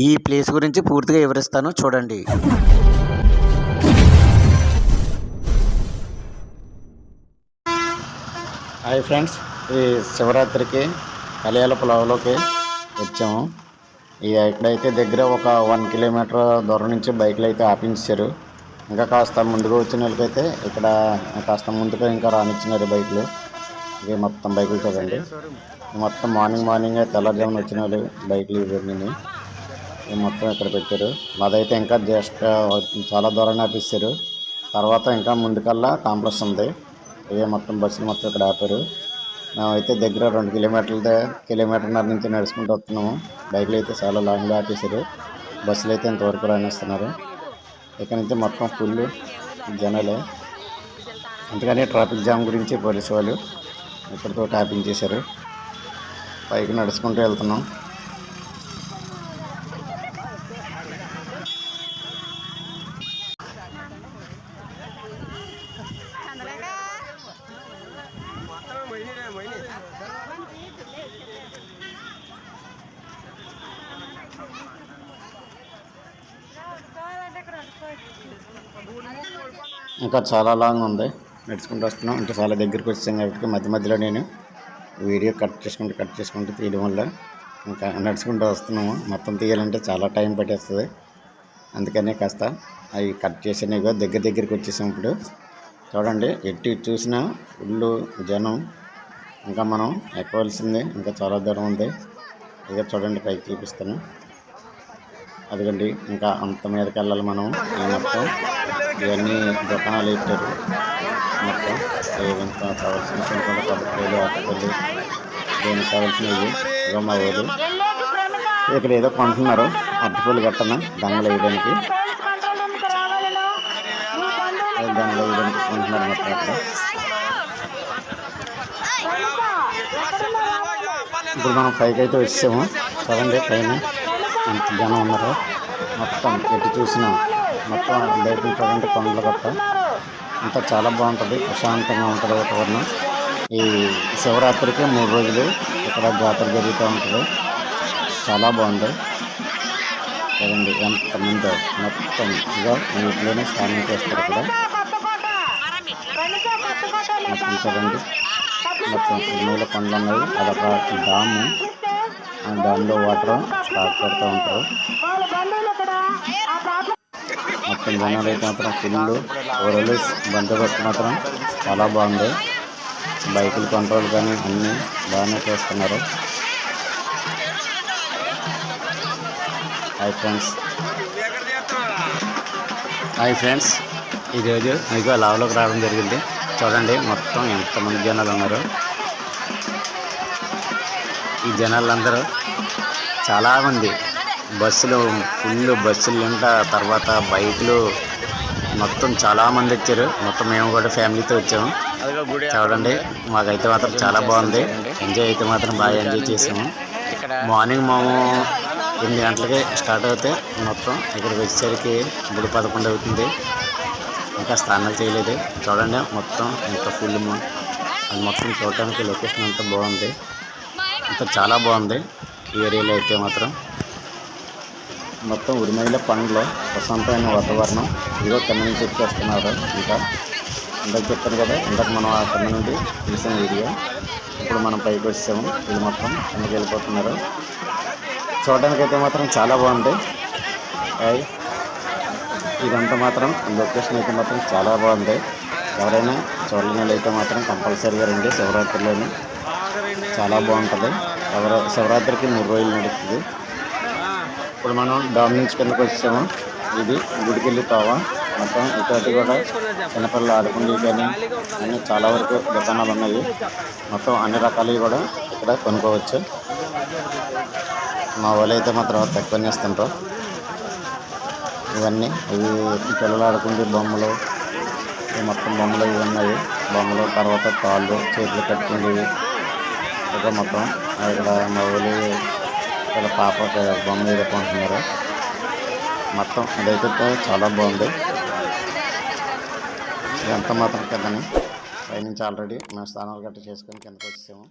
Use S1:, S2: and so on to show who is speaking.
S1: ఈ ప్లేస్ గురించి పూర్తిగా వివరిస్తాను చూడండి. హాయ్ ఫ్రెండ్స్, ఈ శివరాత్రికి కలియాల పొలంలోకి వచ్చాము. ఇక్కడైతే దగ్గర ఒక 1 కిలోమీటర్ దూరం నుంచి బైక్లు అయితే ఆపించారు. ఇంకా కాస్త ముందుగా వచ్చిన వాళ్ళకైతే ఇక్కడ కాస్త ముందుగా ఇంకా రానిచ్చినారు బైకులు. ఇవి మొత్తం బైకులు చూడండి. మొత్తం మార్నింగ్ తెల్లవారుజామున వచ్చిన వాళ్ళు బైకులు ఇవన్నీ మొత్తం ఇక్కడ పెట్టారు. మాదైతే ఇంకా జస్ట్ చాలా దూరాన్ని ఆపిస్తారు. తర్వాత ఇంకా ముందుకల్లా కాంప్లెక్స్ ఉంది. ఇవే మొత్తం బస్సులు మొత్తం ఇక్కడ ఆపారు. మేమైతే దగ్గర 2 కిలోమీటర్న్నర నుంచి నడుచుకుంటూ వస్తున్నాము. బైకులు అయితే చాలా లాంగ్లో ఆపేశారు. బస్సులు అయితే ఇంతవరకు రానిస్తున్నారు. ఇక్కడ నుంచి మొత్తం ఫుల్ జనాలే. అందుకని ట్రాఫిక్ జామ్ గురించి పోలీసు వాళ్ళు ఇక్కడితో ఆపించేశారు. పైకి నడుచుకుంటూ వెళ్తున్నాం. ఇంకా చాలా లాంగ్ ఉంది. నడుచుకుంటూ వస్తున్నాం. ఇంకా చాలా దగ్గరికి వచ్చాం కాబట్టి మధ్యలో నేను వీడియో కట్ చేసుకుంటూ తీయడం వల్ల ఇంకా నడుచుకుంటూ వస్తున్నాము. మొత్తం తీయాలంటే చాలా టైం పట్టేస్తుంది. అందుకనే కాస్త అవి కట్ చేసినవి దగ్గరికి వచ్చేసాం. ఇప్పుడు చూడండి, ఎట్టి చూసినా ఫుల్ జనం. ఇంకా మనం ఎక్కవలసిందే, ఇంకా చాలా దూరం ఉంది. ఇక చూడండి, పైకి చూపిస్తాను. అదిగండి, ఇంకా అంత మీదకి వెళ్ళాలి మనం. ఈ మొత్తం ఇవన్నీ దుకాణాలు ఇచ్చారు. మొత్తం ఇంకా కావాల్సిన కొబ్బరికాయలు, ఆకుకూరలు, దేనికి కావాల్సినవి ఇక మా ఊరు. ఇక్కడ ఏదో కొంటున్నారు, అరటిపూలు గట్టన దంగలు వేయడానికి కొంటున్నారు మొత్తం. అక్కడ ఇప్పుడు మనం పైకి అయితే వచ్చాము. చూడండి పైన ఎంత జనం ఉన్నారు. మొత్తం ఎటు చూసినా మొత్తం బయట చూడండి, కొండల గట్ట అంతా చాలా బాగుంటుంది. ప్రశాంతంగా ఉంటుంది వాతావరణం. ఈ శివరాత్రికి 3 రోజులు ఇక్కడ జాతర జరుగుతూ ఉంటుంది. చాలా బాగుంది. చూడండి ఎంతమంది మొత్తం ఇక నీటిలోనే స్నానం చేస్తారు. ఇక్కడ మొత్తం చూడండి, మొత్తం నీళ్ళ కొండలు ఉన్నాయి. అదొక డాము. ఆ డామ్లో వాటర్ స్టాక్ పెడుతూ ఉంటారు. మొత్తం జనాలు అయితే మాత్రం ఫుల్ ఓవరాల్ బందోబస్తు మాత్రం చాలా బాగుంది. బైకుల కంట్రోల్ కానీ అన్నీ బాగానే చేస్తున్నారు. హాయ్ ఫ్రెండ్స్, ఈరోజు మీకు లావ్లోకి రావడం జరిగింది. చూడండి మొత్తం ఎంతమంది జనాలు ఉన్నారు. ఈ జనాలందరూ చాలామంది బస్సులు ఫుల్ బస్సులు నిండా, తర్వాత బైకులు మొత్తం చాలామంది వచ్చారు. మొత్తం మేము కూడా ఫ్యామిలీతో వచ్చాము. చూడండి, మాకైతే మాత్రం చాలా బాగుంది. ఎంజాయ్ అయితే మాత్రం బాగా ఎంజాయ్ చేసాము. మార్నింగ్ మేము 8 గంటలకి స్టార్ట్ అవుతే మొత్తం ఇక్కడికి వచ్చేసరికి 11 అవుతుంది. ఇంకా స్నానాలు చేయలేదు. చూడండి మొత్తం ఎంత ఫుల్. అది మొత్తం చూడటానికి లొకేషన్ అంతా బాగుంది. అంతా చాలా బాగుంది. ఈ ఏరియాలో అయితే మాత్రం మొత్తం ఉరిమైల పండ్లు, ప్రశాంతమైన వాతావరణం. ఇదిగో కింద నుంచి వచ్చేస్తున్నారు. ఇంకా ఇందాక చెప్పాను కదా, ఇందాక మనం ఆ కింద నుండి తీసిన వీడియో. ఇప్పుడు మనం పైకి వచ్చాము. ఇది మొత్తం కిందకి వెళ్ళిపోతున్నారు. చూడడానికి అయితే మాత్రం చాలా బాగుంది. ఇదంతా మాత్రం లొకేషన్ అయితే మాత్రం చాలా బాగుంది. ఎవరైనా చూడలేని అయితే మాత్రం కంపల్సరీగా రండి. శివరాత్రిలోని చాలా బాగుంటుంది. శివరాత్రికి 3 రోజులు నడుస్తుంది. ఇప్పుడు మనం డామ్ నుంచి కిందకి వచ్చాము. ఇది గుడికి వెళ్ళి తోవ. మొత్తం ఇటువంటి కూడా చిన్నపిల్లలు ఆడుకునేవి కానీ అన్నీ చాలా వరకు దుకాణాలు ఉన్నాయి. మొత్తం అన్ని రకాలవి కూడా ఇక్కడ కొనుక్కోవచ్చు. మా వాళ్ళు అయితే మాత్రం తక్కువనే ఇస్తుంటారు. ఇవన్నీ ఇవి పిల్లలు ఆడుకునే బొమ్మలు, మొత్తం బొమ్మలు ఇవి ఉన్నాయి. బొమ్మలు, తర్వాత తాళ్ళు, చేతులు కట్టుకునేవి ఇక మొత్తం. ఇక్కడ మా వాళ్ళు ఇక్కడ పాప బొమ్మ ఎదుర్కొంటున్నారు. మొత్తం ఇదైతే చాలా బాగుంది. ఇదంతా మాత్రం కిందని పైనుంచి ఆల్రెడీ మేము స్నానాలు గట్ట చేసుకొని కిందకి వచ్చాము.